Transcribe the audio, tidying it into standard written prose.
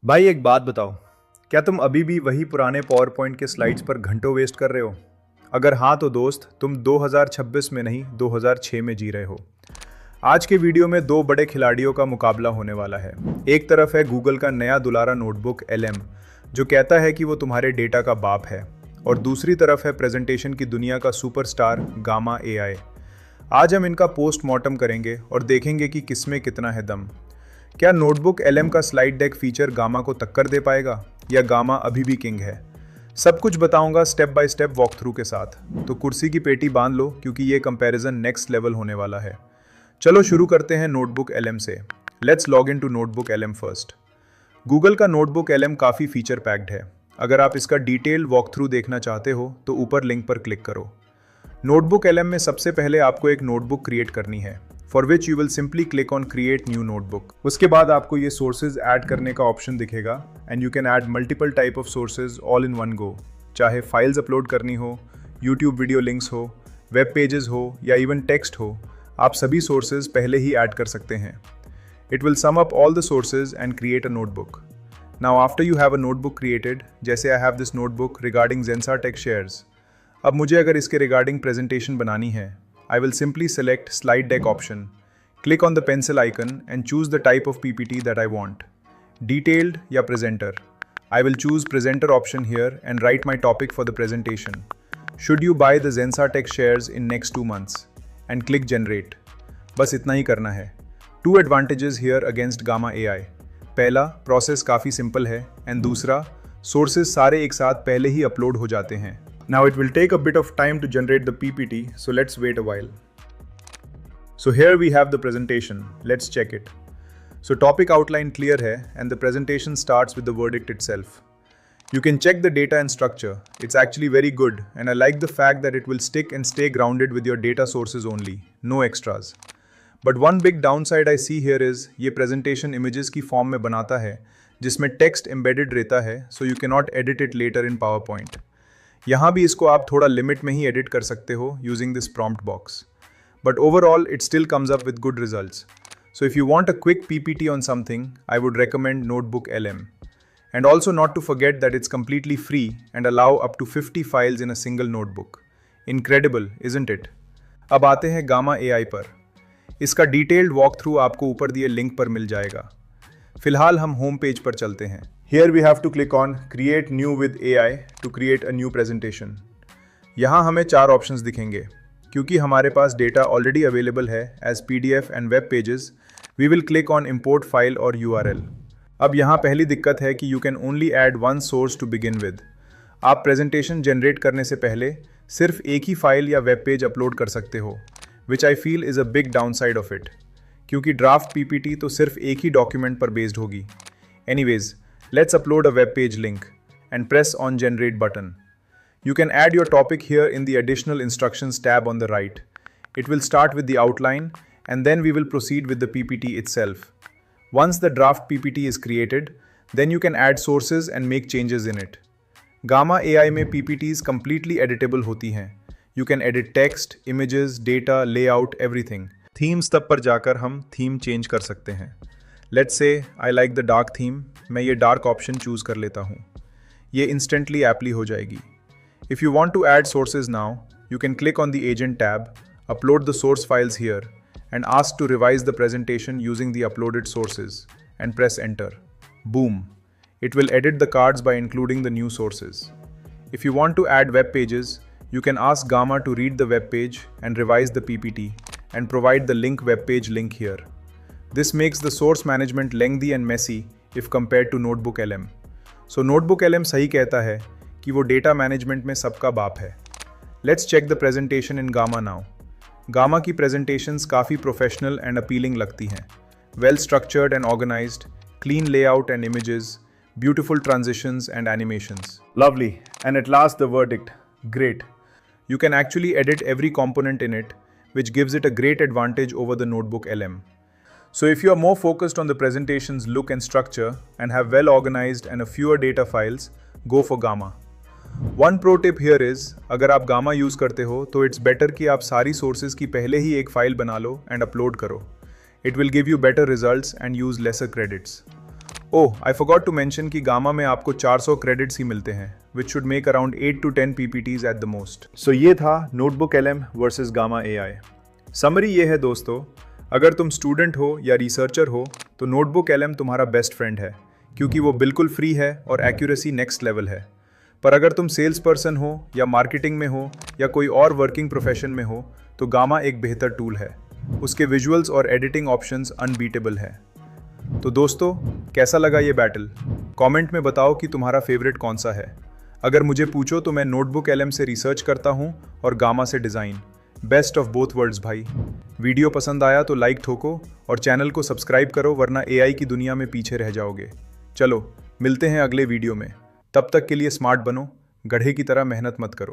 भाई एक बात बताओ। क्या तुम अभी भी वही पुराने पावर पॉइंट के स्लाइड्स पर घंटों वेस्ट कर रहे हो? अगर हाँ तो दोस्त, तुम 2026 में नहीं 2006 में जी रहे हो। आज के वीडियो में दो बड़े खिलाड़ियों का मुकाबला होने वाला है। एक तरफ है गूगल का नया दुलारा नोटबुक LM, जो कहता है कि वो तुम्हारे डेटा का बाप है, और दूसरी तरफ है प्रेजेंटेशन की दुनिया का सुपरस्टार गामा AI। आज हम इनका पोस्टमार्टम करेंगे और देखेंगे कि किसमें कितना है दम। क्या नोटबुक LM का स्लाइड डेक फीचर गामा को टक्कर दे पाएगा, या गामा अभी भी किंग है? सब कुछ बताऊंगा step by step walk through के साथ। तो कुर्सी की पेटी बांध लो, क्योंकि ये कंपैरिजन नेक्स्ट लेवल होने वाला है। चलो शुरू करते हैं नोटबुक LM से। Let's log in to Notebook LM first. Google का नोटबुक LM काफ़ी फीचर पैक्ड है। अगर आप इसका डिटेल वॉक थ्रू देखना चाहते हो तो ऊपर लिंक पर क्लिक करो। नोटबुक LM में सबसे पहले आपको एक नोटबुक क्रिएट करनी है, for which you will simply click on create new notebook. उसके बाद आपको ये सोर्सेज ऐड करने का ऑप्शन दिखेगा, and you can add multiple type of sources all in one go. चाहे फाइल्स अपलोड करनी हो, यूट्यूब वीडियो लिंक्स हो, वेब पेजेस हो, या इवन टेक्स्ट हो, आप सभी सोर्सेज पहले ही ऐड कर सकते हैं। It will sum up all the sources and create a notebook. Now after you have a notebook created, जैसे I have this notebook regarding Zensar tech shares. अब मुझे अगर इसके रिगार्डिंग प्रेजेंटेशन बनानी है, I will simply select slide deck option, click on the pencil icon and choose the type of PPT that I want. Detailed या presenter. I will choose presenter option here and write my topic for the presentation. Should you buy the Zensar Tech shares in next 2 months? And click generate. बस इतना ही करना है। Two advantages here against Gamma AI. पहला, process काफ़ी simple है, and दूसरा, sources सारे एक साथ पहले ही अपलोड हो जाते हैं। Now it will take a bit of time to generate the PPT, so let's wait a while. So here we have the presentation. Let's check it. So topic outline clear है, and the presentation starts with the verdict itself. You can check the data and structure. It's actually very good, and I like the fact that it will stick and stay grounded with your data sources only, no extras. But one big downside I see here is ये presentation images की form में बनाता है, जिसमें text embedded रहता है, so you cannot edit it later in PowerPoint. यहाँ भी इसको आप थोड़ा लिमिट में ही एडिट कर सकते हो using this prompt box, but overall it still comes up with good results. So if you want a quick PPT on something, I would recommend Notebook LM. And also not to forget that it's completely free and allow up to 50 files in a single notebook. Incredible, isn't it? अब आते हैं gamma AI पर। इसका detailed walk through आपको ऊपर दिए link पर मिल जाएगा। फिलहाल हम होम पेज पर चलते हैं। Here we have to click on Create New with AI to create a new presentation. यहाँ हमें 4 ऑप्शंस दिखेंगे। क्योंकि हमारे पास डेटा ऑलरेडी अवेलेबल है as PDF and web pages, we will click on Import File और URL. अब यहाँ पहली दिक्कत है कि you can only add one source to begin with. आप प्रेजेंटेशन जनरेट करने से पहले सिर्फ एक ही फाइल या वेब पेज अपलोड कर सकते हो, which I feel is a big downside of it. क्योंकि ड्राफ्ट PPT तो सिर्फ एक ही डॉक्यूमेंट पर बेस्ड होगी। Anyways, let's upload a web page link and press on generate button. You can add your topic here in the additional instructions tab on the right. It will start with the outline, and then we will proceed with the PPT itself. Once the draft PPT is created, then you can add sources and make changes in it. Gamma AI में PPTs completely editable होती हैं. You can edit text, images, data, layout, everything. Themes तब पर जाकर हम theme change कर सकते हैं। Let's say I like the dark theme, मैं ये dark option choose कर लेता हूँ। ये instantly apply हो जाएगी। If you want to add sources now, you can click on the agent tab, upload the source files here, and ask to revise the presentation using the uploaded sources, and press enter. Boom! It will edit the cards by including the new sources. If you want to add web pages, you can ask Gamma to read the web page and revise the PPT, and provide the link web page link here. This makes the source management lengthy and messy if compared to Notebook LM. So Notebook LM सही कहता है कि वो data management में सबका बाप है। Let's check the presentation in Gamma now. Gamma की presentations काफ़ी प्रोफेशनल एंड अपीलिंग लगती हैं। Well structured and organized, clean layout and images, beautiful transitions and animations. Lovely. And at last the verdict. Great. You can actually edit every component in it, which gives it a great advantage over the Notebook LM. So if you are more focused on the presentation's look and structure and have well organized and a fewer data files, go for Gamma. One pro tip here is, अगर आप Gamma use करते हो तो it's better कि आप सारी sources की पहले ही एक फाइल बना लो and upload करो. It will give you better results and use lesser credits. Oh, I forgot to mention कि गामा में आपको 400 क्रेडिट्स ही मिलते हैं, which should make around 8 to 10 PPTs at the most. So ये था notebook LM versus Gamma AI। Summary ये है दोस्तों, अगर तुम स्टूडेंट हो या रिसर्चर हो तो नोटबुक LM तुम्हारा बेस्ट फ्रेंड है, क्योंकि वो बिल्कुल फ्री है और एक्यूरेसी नेक्स्ट लेवल है। पर अगर तुम सेल्स पर्सन हो या मार्केटिंग में हो या कोई और वर्किंग प्रोफेशन में हो तो गामा एक बेहतर टूल है। उसके विजुअल्स और एडिटिंग ऑप्शंस अनबीटेबल है। तो दोस्तों, कैसा लगा ये बैटल? कमेंट में बताओ कि तुम्हारा फेवरेट कौन सा है। अगर मुझे पूछो तो मैं नोटबुक LM से रिसर्च करता हूँ और गामा से design. Best of both worlds भाई। वीडियो पसंद आया तो लाइक ठोको और चैनल को सब्सक्राइब करो, वरना AI की दुनिया में पीछे रह जाओगे। चलो मिलते हैं अगले वीडियो में। तब तक के लिए स्मार्ट बनो, गधे की तरह मेहनत मत करो।